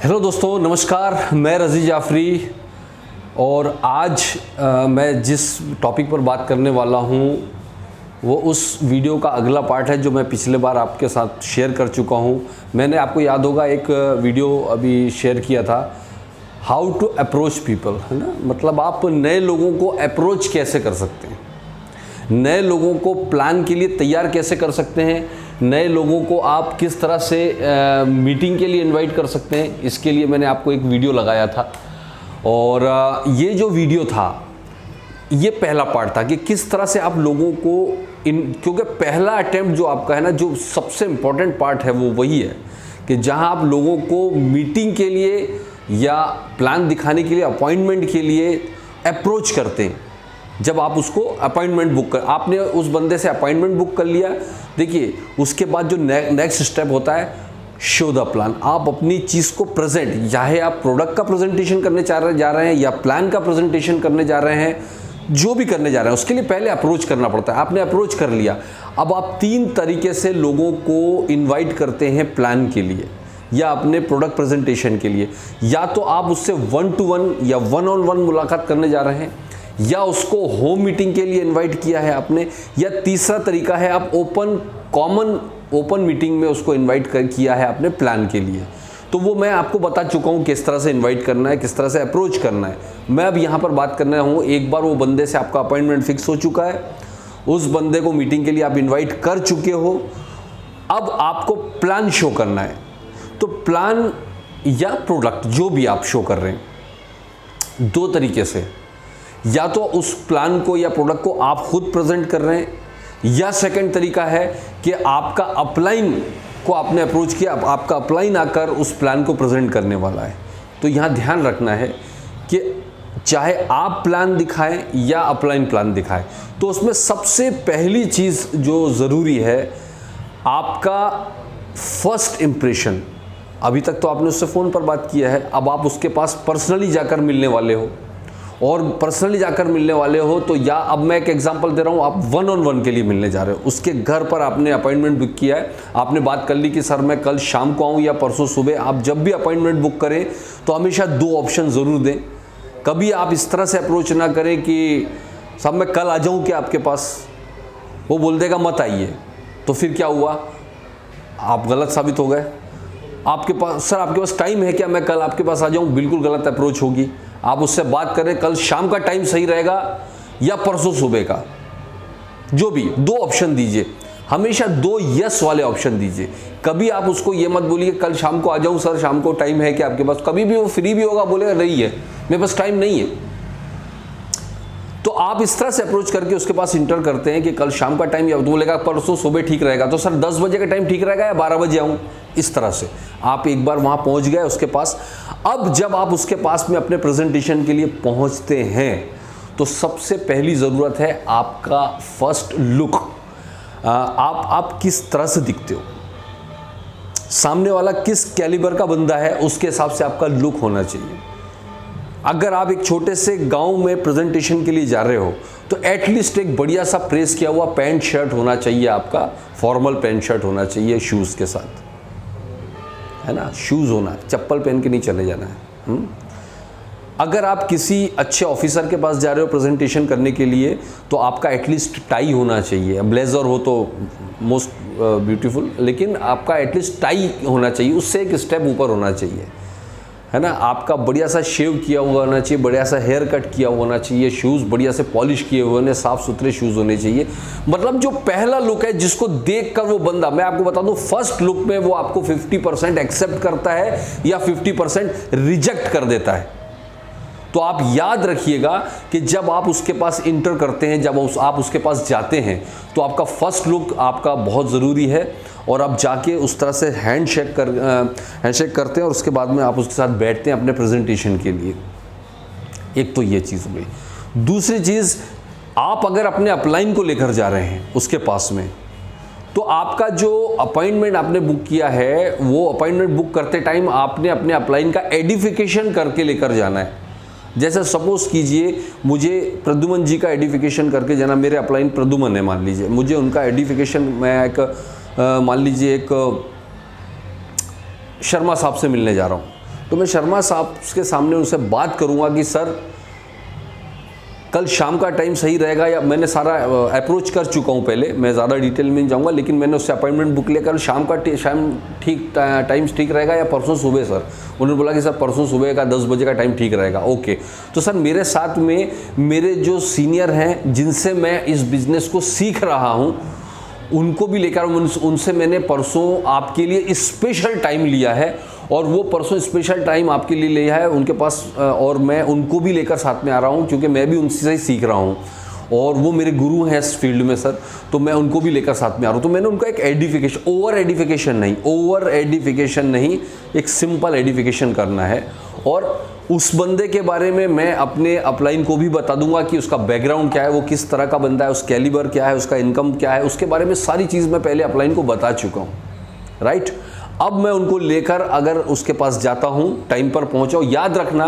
Hello दोस्तों, नमस्कार। मैं रज़ी जाफ़री और आज मैं जिस टॉपिक पर बात करने वाला हूँ वो उस वीडियो का अगला पार्ट है जो मैं पिछले बार आपके साथ शेयर कर चुका हूँ। मैंने, आपको याद होगा, एक वीडियो अभी शेयर किया था, हाउ टू अप्रोच पीपल, है ना। मतलब आप नए लोगों को अप्रोच कैसे कर सकते हैं, नए लोगों को प्लान के लिए तैयार कैसे कर सकते हैं, नए लोगों को आप किस तरह से मीटिंग के लिए इनवाइट कर सकते हैं। इसके लिए मैंने आपको एक वीडियो लगाया था और ये जो वीडियो था ये पहला पार्ट था कि किस तरह से आप लोगों को क्योंकि पहला अटेम्प्ट जो आपका है ना, जो सबसे इम्पोर्टेंट पार्ट है वो वही है कि जहां आप लोगों को मीटिंग के लिए या प्लान दिखाने के लिए, अपॉइंटमेंट के लिए अप्रोच करते हैं। जब आप उसको अपॉइंटमेंट बुक कर, आपने उस बंदे से अपॉइंटमेंट बुक कर लिया, देखिए उसके बाद जो नेक्स्ट स्टेप होता है, शो द प्लान। आप अपनी चीज़ को प्रेजेंट, चाहे आप प्रोडक्ट का प्रेजेंटेशन करने जा रहे हैं या प्लान का प्रेजेंटेशन करने जा रहे हैं, जो भी करने जा रहे हैं उसके लिए पहले अप्रोच करना पड़ता है। आपने अप्रोच कर लिया, अब आप 3 तरीके से लोगों को इन्वाइट करते हैं प्लान के लिए या अपने प्रोडक्ट प्रेजेंटेशन के लिए। या तो आप उससे 1-to-1 या 1-on-1 मुलाकात करने जा रहे हैं, या उसको होम मीटिंग के लिए इनवाइट किया है आपने, या तीसरा तरीका है आप ओपन मीटिंग में उसको इनवाइट किया है आपने प्लान के लिए। तो वो मैं आपको बता चुका हूँ किस तरह से इनवाइट करना है, किस तरह से अप्रोच करना है। मैं अब यहाँ पर बात करना हूँ, एक बार वो बंदे से आपका अपॉइंटमेंट फिक्स हो चुका है, उस बंदे को मीटिंग के लिए आप इन्वाइट कर चुके हो, अब आपको प्लान शो करना है। तो प्लान या प्रोडक्ट जो भी आप शो कर रहे हैं, 2 तरीके से, या तो उस प्लान को या प्रोडक्ट को आप खुद प्रेजेंट कर रहे हैं, या सेकंड तरीका है कि आपका अपलाइन को आपने अप्रोच किया, आपका अपलाइन आकर उस प्लान को प्रेजेंट करने वाला है। तो यहाँ ध्यान रखना है कि चाहे आप प्लान दिखाएं या अपलाइन प्लान दिखाएं, तो उसमें सबसे पहली चीज़ जो ज़रूरी है, आपका फर्स्ट इम्प्रेशन। अभी तक तो आपने उससे फ़ोन पर बात किया है, अब आप उसके पास पर्सनली जाकर मिलने वाले हो, और पर्सनली जाकर मिलने वाले हो तो, या अब मैं एक एग्जांपल दे रहा हूँ, आप 1-on-1 के लिए मिलने जा रहे हो, उसके घर पर आपने अपॉइंटमेंट बुक किया है, आपने बात कर ली कि सर मैं कल शाम को आऊँ या परसों सुबह। आप जब भी अपॉइंटमेंट बुक करें तो हमेशा 2 ऑप्शन ज़रूर दें। कभी आप इस तरह से अप्रोच ना करें कि साहब मैं कल आ जाऊँ क्या आपके पास, वो बोल देगा मत आइए, तो फिर क्या हुआ, आप गलत साबित हो गए। आपके पास, सर आपके पास टाइम है क्या, मैं कल आपके पास आ जाऊँ, बिल्कुल गलत अप्रोच होगी। आप उससे बात करें कल शाम का टाइम सही रहेगा या परसों सुबह का, जो भी 2 ऑप्शन दीजिए, हमेशा 2 यस वाले ऑप्शन दीजिए। कभी आप उसको ये मत बोलिए कल शाम को आ जाऊं सर, शाम को टाइम है क्या आपके पास, कभी भी वो फ्री भी होगा बोलेगा नहीं है, मेरे पास टाइम नहीं है। तो आप इस तरह से अप्रोच करके उसके पास इंटर करते हैं कि कल शाम का टाइम, या तो बोलेगा परसों सुबह ठीक रहेगा, तो सर 10 बजे का टाइम ठीक रहेगा या 12 बजे आऊँ। इस तरह से आप एक बार वहाँ पहुँच गए उसके पास। अब जब आप उसके पास में अपने प्रेजेंटेशन के लिए पहुँचते हैं तो सबसे पहली ज़रूरत है आपका फर्स्ट लुक। आप किस तरह से दिखते हो, सामने वाला किस कैलिबर का बंदा है, उसके हिसाब से आपका लुक होना चाहिए। अगर आप एक छोटे से गांव में प्रेजेंटेशन के लिए जा रहे हो तो एटलीस्ट एक बढ़िया सा प्रेस किया हुआ पैंट शर्ट होना चाहिए, आपका फॉर्मल पैंट शर्ट होना चाहिए शूज़ के साथ, है ना। शूज़ होना है, चप्पल पहन के नहीं चले जाना है। अगर आप किसी अच्छे ऑफिसर के पास जा रहे हो प्रेजेंटेशन करने के लिए तो आपका एटलीस्ट टाई होना चाहिए। ब्लेजर हो तो मोस्ट ब्यूटीफुल, लेकिन आपका एटलीस्ट टाई होना चाहिए, उससे एक स्टेप ऊपर होना चाहिए, है ना। आपका बढ़िया सा शेव किया हुआ होना चाहिए, बढ़िया सा हेयर कट किया हुआ होना चाहिए, शूज़ बढ़िया से पॉलिश किए हुए होने, साफ़ सुथरे शूज़ होने चाहिए। मतलब जो पहला लुक है जिसको देखकर वो बंदा, मैं आपको बता दूं, फर्स्ट लुक में वो आपको 50% एक्सेप्ट करता है या 50% रिजेक्ट कर देता है। तो आप याद रखिएगा कि जब आप उसके पास इंटर करते हैं, जब आप उसके पास जाते हैं, तो आपका फर्स्ट लुक आपका बहुत ज़रूरी है। और आप जाके उस तरह से हैंडशेक करते हैं और उसके बाद में आप उसके साथ बैठते हैं अपने प्रेजेंटेशन के लिए। एक तो ये चीज़ हो गई। दूसरी चीज़, आप अगर अपने अपलाइन को लेकर जा रहे हैं उसके पास में, तो आपका जो अपॉइंटमेंट आपने बुक किया है, वो अपॉइंटमेंट बुक करते टाइम आपने अपने अपलाइन का एडिफिकेशन करके लेकर जाना है। जैसे सपोज कीजिए मुझे प्रद्युमन जी का एडिफिकेशन करके जाना, मेरे अपलाइन प्रद्युमन है मान लीजिए, मुझे उनका एडिफिकेशन, मैं एक मान लीजिए एक शर्मा साहब से मिलने जा रहा हूँ, तो मैं शर्मा साहब के सामने उनसे बात करूंगा कि सर कल शाम का टाइम सही रहेगा, या मैंने सारा अप्रोच कर चुका हूं पहले, मैं ज़्यादा डिटेल में नहीं जाऊंगा, लेकिन मैंने उससे अपॉइंटमेंट बुक लिया, कल शाम ठीक टाइम ठीक रहेगा या परसों सुबह सर। उन्होंने बोला कि सर परसों सुबह का 10 बजे का टाइम ठीक रहेगा। ओके, तो सर मेरे साथ में मेरे जो सीनियर हैं जिनसे मैं इस बिज़नेस को सीख रहा हूँ उनको भी लेकर, उनसे मैंने परसों आपके लिए स्पेशल टाइम लिया है, और वो परसों स्पेशल टाइम आपके लिए लिया है उनके पास, और मैं उनको भी लेकर साथ में आ रहा हूँ क्योंकि मैं भी उनसे ही सीख रहा हूँ और वो मेरे गुरु हैं इस फील्ड में सर, तो मैं उनको भी लेकर साथ में आ रहा हूँ। तो मैंने उनका एक एडिफिकेशन, ओवर एडिफिकेशन नहीं, एक सिंपल एडिफिकेशन करना है, और उस बंदे के बारे में मैं अपने अपलाइन को भी बता दूंगा कि उसका बैकग्राउंड क्या है, वो किस तरह का बंदा है, उस कैलिबर क्या है, उसका इनकम क्या है, उसके बारे में सारी चीज़ मैं पहले अपलाइन को बता चुका हूँ। राइट, अब मैं उनको लेकर अगर उसके पास जाता हूँ, टाइम पर पहुँचाओ। याद रखना,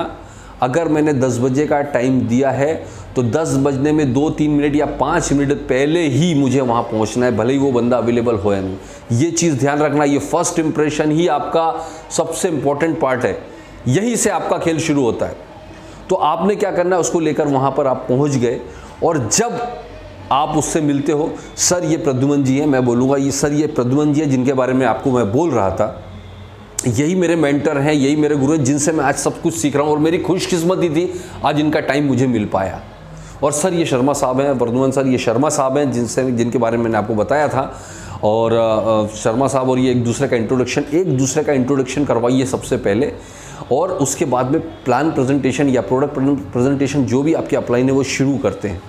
अगर मैंने 10 बजे का टाइम दिया है तो 10 बजने में 2-3 मिनट या 5 मिनट पहले ही मुझे वहाँ पहुँचना है, भले ही वो बंदा अवेलेबल हो या नहीं। ये चीज़ ध्यान रखना, ये फर्स्ट इंप्रेशन ही आपका सबसे इंपॉर्टेंट पार्ट है, यहीं से आपका खेल शुरू होता है। तो आपने क्या करना है, उसको लेकर वहाँ पर आप पहुँच गए, और जब आप उससे मिलते हो, सर ये प्रद्युमन जी हैं, मैं बोलूँगा ये सर ये प्रद्युमन जी हैं जिनके बारे में आपको मैं बोल रहा था, यही मेरे मेंटर हैं, यही मेरे गुरु हैं जिनसे मैं आज सब कुछ सीख रहा हूँ, और मेरी खुशकिस्मती थी आज इनका टाइम मुझे मिल पाया। और सर ये शर्मा साहब हैं, प्रद्युमन सर ये शर्मा साहब हैं जिनके बारे में मैंने आपको बताया था, और शर्मा साहब और ये एक दूसरे का इंट्रोडक्शन करवाइए सबसे पहले, और उसके बाद में प्लान प्रेजेंटेशन या प्रोडक्ट प्रेजेंटेशन जो भी आपके अपलाइन है वो शुरू करते हैं,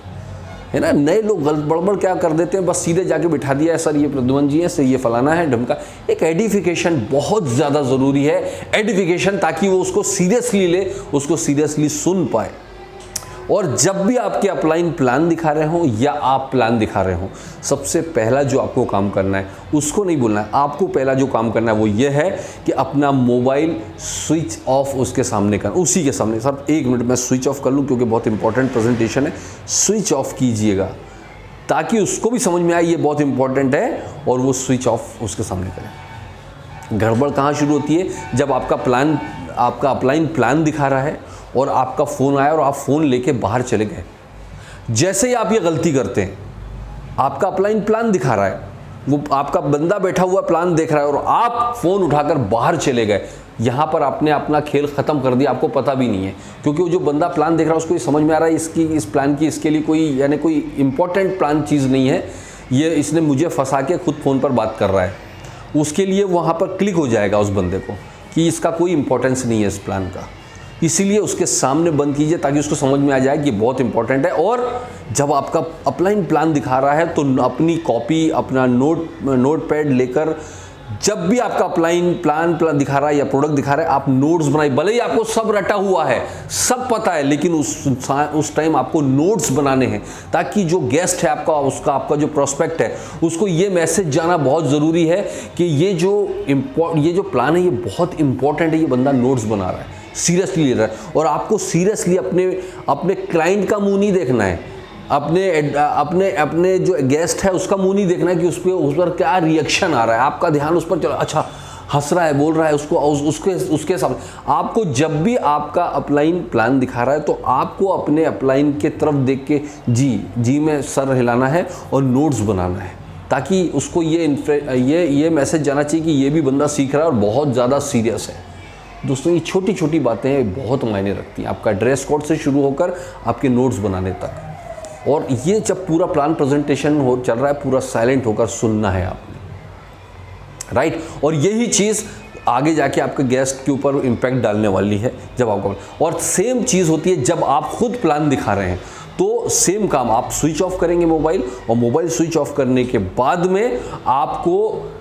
है ना। नए लोग गड़बड़ क्या कर देते हैं, बस सीधे जाके बिठा दिया है, सर ये प्रद्युमन जी है, सर ये फलाना है ढमका। एक एडिफिकेशन बहुत ज़्यादा ज़रूरी है, एडिफिकेशन, ताकि वो उसको सीरियसली ले, उसको सीरियसली सुन पाए। और जब भी आपके अपलाइन प्लान दिखा रहे हो या आप प्लान दिखा रहे हो, सबसे पहला जो आपको काम करना है उसको नहीं बोलना है, आपको पहला जो काम करना है वो ये है कि अपना मोबाइल स्विच ऑफ उसके सामने करना, उसी के सामने। सर 1 मिनट मैं स्विच ऑफ कर लूँ क्योंकि बहुत इंपॉर्टेंट प्रेजेंटेशन है, स्विच ऑफ कीजिएगा ताकि उसको भी समझ में आए ये बहुत इंपॉर्टेंट है, और वो स्विच ऑफ उसके सामने करें। गड़बड़ कहाँ शुरू होती है, जब आपका अपलाइन प्लान दिखा रहा है और आपका फ़ोन आया और आप फ़ोन लेके बाहर चले गए। जैसे ही आप ये गलती करते हैं, आपका अपलाइन प्लान दिखा रहा है, वो आपका बंदा बैठा हुआ प्लान देख रहा है और आप फ़ोन उठाकर बाहर चले गए, यहाँ पर आपने अपना खेल ख़त्म कर दिया, आपको पता भी नहीं है। क्योंकि वो जो बंदा प्लान देख रहा है उसको ये समझ में आ रहा है इस प्लान की इसके लिए कोई इंपॉर्टेंट प्लान चीज़ नहीं है, ये इसने मुझे फंसा के खुद फ़ोन पर बात कर रहा है। उसके लिए वहाँ पर क्लिक हो जाएगा उस बंदे को कि इसका कोई इंपॉर्टेंस नहीं है इस प्लान का, इसीलिए उसके सामने बंद कीजिए ताकि उसको समझ में आ जाए कि बहुत इंपॉर्टेंट है। और जब आपका अपलाइन प्लान दिखा रहा है तो अपनी कॉपी, अपना नोट पैड लेकर, जब भी आपका अपलाइन प्लान दिखा रहा है या प्रोडक्ट दिखा रहा है, आप नोट्स बनाइए। भले ही आपको सब रटा हुआ है, सब पता है, लेकिन उस टाइम आपको नोट्स बनाने हैं ताकि जो गेस्ट है आपका जो प्रोस्पेक्ट है उसको ये मैसेज जाना बहुत ज़रूरी है कि ये जो प्लान है ये बहुत इंपॉर्टेंट है, ये बंदा नोट्स बना रहा है, सीरियसली ले रहा है। और आपको सीरियसली अपने क्लाइंट का मुंह नहीं देखना है, अपने जो गेस्ट है उसका मुंह नहीं देखना है कि उस पर क्या रिएक्शन आ रहा है। आपका ध्यान उस पर चला, अच्छा हंस रहा है, बोल रहा है, उसके हिसाब से आपको जब भी आपका अपलाइन प्लान दिखा रहा है तो आपको अपने अपलाइन के तरफ देख के जी में सर हिलाना है और नोट्स बनाना है, ताकि उसको ये मैसेज जाना चाहिए कि ये भी बंदा सीख रहा है और बहुत ज़्यादा सीरियस है। दोस्तों ये छोटी छोटी बातें बहुत मायने रखती हैं, आपका ड्रेस कोड से शुरू होकर आपके नोट्स बनाने तक। और ये जब पूरा प्लान प्रेजेंटेशन चल रहा है, पूरा साइलेंट होकर सुनना है आपने, राइट। और यही चीज़ आगे जाके आपके गेस्ट के ऊपर इम्पैक्ट डालने वाली है जब आपको। और सेम चीज़ होती है जब आप खुद प्लान दिखा रहे हैं, तो सेम काम आप स्विच ऑफ करेंगे मोबाइल, और मोबाइल स्विच ऑफ करने के बाद में आपको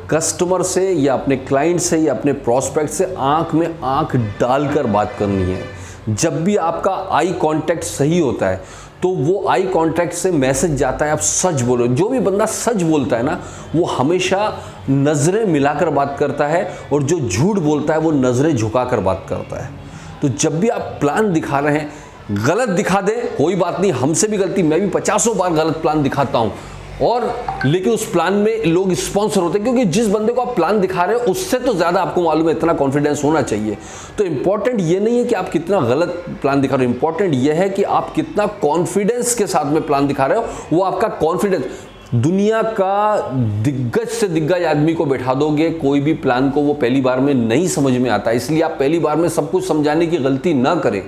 कस्टमर से या अपने क्लाइंट से या अपने प्रोस्पेक्ट से आंख में आंख डालकर बात करनी है। जब भी आपका आई कांटेक्ट सही होता है तो वो आई कांटेक्ट से मैसेज जाता है आप सच बोलो। जो भी बंदा सच बोलता है ना, वो हमेशा नज़रें मिलाकर बात करता है, और जो झूठ बोलता है वो नज़रें झुकाकर बात करता है। तो जब भी आप प्लान दिखा रहे हैं, गलत दिखा दे कोई बात नहीं, हमसे भी गलती, मैं भी 50 बार गलत प्लान दिखाता हूँ, और लेकिन उस प्लान में लोग स्पॉन्सर होते हैं, क्योंकि जिस बंदे को आप प्लान दिखा रहे हो उससे तो ज़्यादा आपको मालूम है, इतना कॉन्फिडेंस होना चाहिए। तो इंपॉर्टेंट ये नहीं है कि आप कितना गलत प्लान दिखा रहे हो, इंपॉर्टेंट ये है कि आप कितना कॉन्फिडेंस के साथ में प्लान दिखा रहे हो। वो आपका कॉन्फिडेंस, दुनिया का दिग्गज से दिग्गज आदमी को बैठा दोगे, कोई भी प्लान को वो पहली बार में नहीं समझ में आता। इसलिए आप पहली बार में सब कुछ समझाने की गलती ना करें,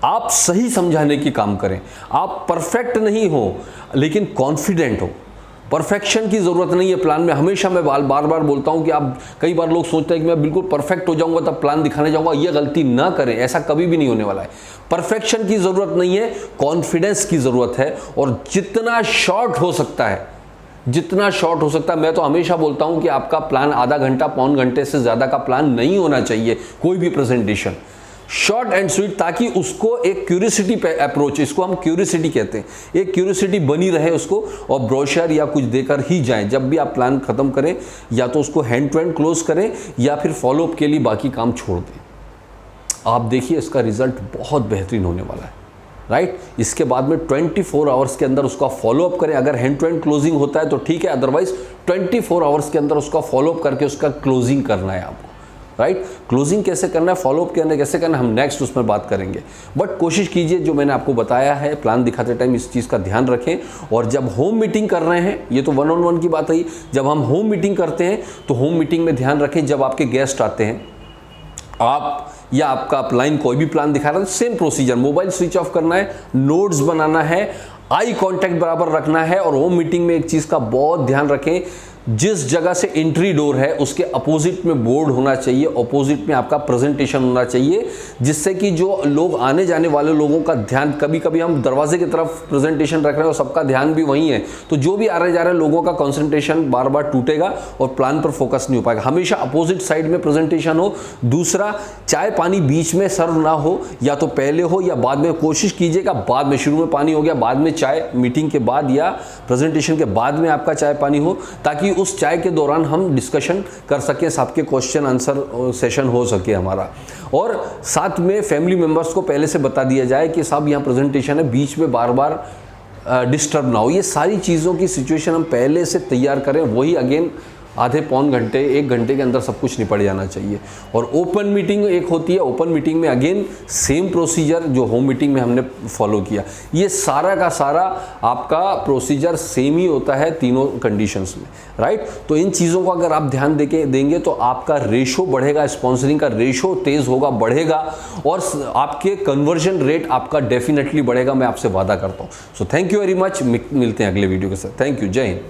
आप सही समझाने की काम करें। आप परफेक्ट नहीं हो लेकिन कॉन्फिडेंट हो। परफेक्शन की ज़रूरत नहीं है प्लान में। हमेशा मैं बार बार बोलता हूं कि आप, कई बार लोग सोचते हैं कि मैं बिल्कुल परफेक्ट हो जाऊंगा तब प्लान दिखाने जाऊंगा। ये गलती ना करें, ऐसा कभी भी नहीं होने वाला है। परफेक्शन की ज़रूरत नहीं है, कॉन्फिडेंस की ज़रूरत है। और जितना शॉर्ट हो सकता है, जितना शॉर्ट हो सकता है, मैं तो हमेशा बोलता हूं कि आपका प्लान आधा घंटा पौन घंटे से ज़्यादा का प्लान नहीं होना चाहिए, कोई भी प्रेजेंटेशन। शॉर्ट एंड स्वीट, ताकि उसको एक क्यूरियोसिटी पे अप्रोच, इसको हम क्यूरियोसिटी कहते हैं, एक क्यूरियोसिटी बनी रहे उसको, और ब्रोशर या कुछ देकर ही जाएं। जब भी आप प्लान खत्म करें, या तो उसको हैंड टू हैंड क्लोज करें या फिर फॉलोअप के लिए बाकी काम छोड़ दें। आप देखिए इसका रिजल्ट बहुत बेहतरीन होने वाला है, राइट। इसके बाद में 24 आवर्स के अंदर उसका फॉलोअप करें। अगर हैंड टू हैंड क्लोजिंग होता है तो ठीक है, अदरवाइज 24 आवर्स के अंदर उसका फॉलोअप करके उसका क्लोजिंग करना है आपको, राइट। क्लोजिंग कैसे करना है, फॉलोअप करना कैसे करना है, हम नेक्स्ट उसमें बात करेंगे। बट कोशिश कीजिए, जो मैंने आपको बताया है प्लान दिखाते टाइम, इस चीज़ का ध्यान रखें। और जब होम मीटिंग कर रहे हैं, ये तो 1-on-1 की बात है, जब हम होम मीटिंग करते हैं तो होम मीटिंग में ध्यान रखें, जब आपके गेस्ट आते हैं, आप या आपका अपलाइन कोई भी प्लान दिखा रहा है, same procedure, mobile switch off करना है, नोट्स बनाना है, आई कांटेक्ट बराबर रखना है। और होम मीटिंग में एक चीज़ का बहुत ध्यान रखें, जिस जगह से एंट्री डोर है उसके अपोजिट में बोर्ड होना चाहिए, अपोजिट में आपका प्रेजेंटेशन होना चाहिए, जिससे कि जो लोग आने जाने वाले लोगों का ध्यान, कभी कभी हम दरवाजे की तरफ प्रेजेंटेशन रख रहे हैं और सबका ध्यान भी वहीं है, तो जो भी आ रहे जा रहे लोगों का कंसंट्रेशन बार बार टूटेगा और प्लान पर फोकस नहीं हो पाएगा। हमेशा अपोजिट साइड में प्रेजेंटेशन हो। दूसरा, चाय पानी बीच में सर्व ना हो, या तो पहले हो या बाद में। कोशिश कीजिएगा बाद में, शुरू में पानी हो गया, बाद में चाय, मीटिंग के बाद या प्रेजेंटेशन के बाद में आपका चाय पानी हो, ताकि उस चाय के दौरान हम डिस्कशन कर सकें, सबके क्वेश्चन आंसर सेशन हो सके हमारा। और साथ में फैमिली मेंबर्स को पहले से बता दिया जाए कि साहब यहाँ प्रेजेंटेशन है, बीच में बार बार डिस्टर्ब ना हो। ये सारी चीज़ों की सिचुएशन हम पहले से तैयार करें, वही अगेन आधे पौन घंटे 1 घंटे के अंदर सब कुछ निपट जाना चाहिए। और ओपन मीटिंग एक होती है, ओपन मीटिंग में अगेन सेम प्रोसीजर जो होम मीटिंग में हमने फॉलो किया, ये सारा का सारा आपका प्रोसीजर सेम ही होता है तीनों कंडीशंस में, राइट। तो इन चीज़ों को अगर आप ध्यान देंगे तो आपका रेशो बढ़ेगा, स्पॉन्सरिंग का रेशो तेज़ होगा, बढ़ेगा, और आपके कन्वर्जन रेट आपका डेफिनेटली बढ़ेगा, मैं आपसे वादा करता हूँ। So thank you very much, मिलते हैं अगले वीडियो के साथ। थैंक यू, जय हिंद।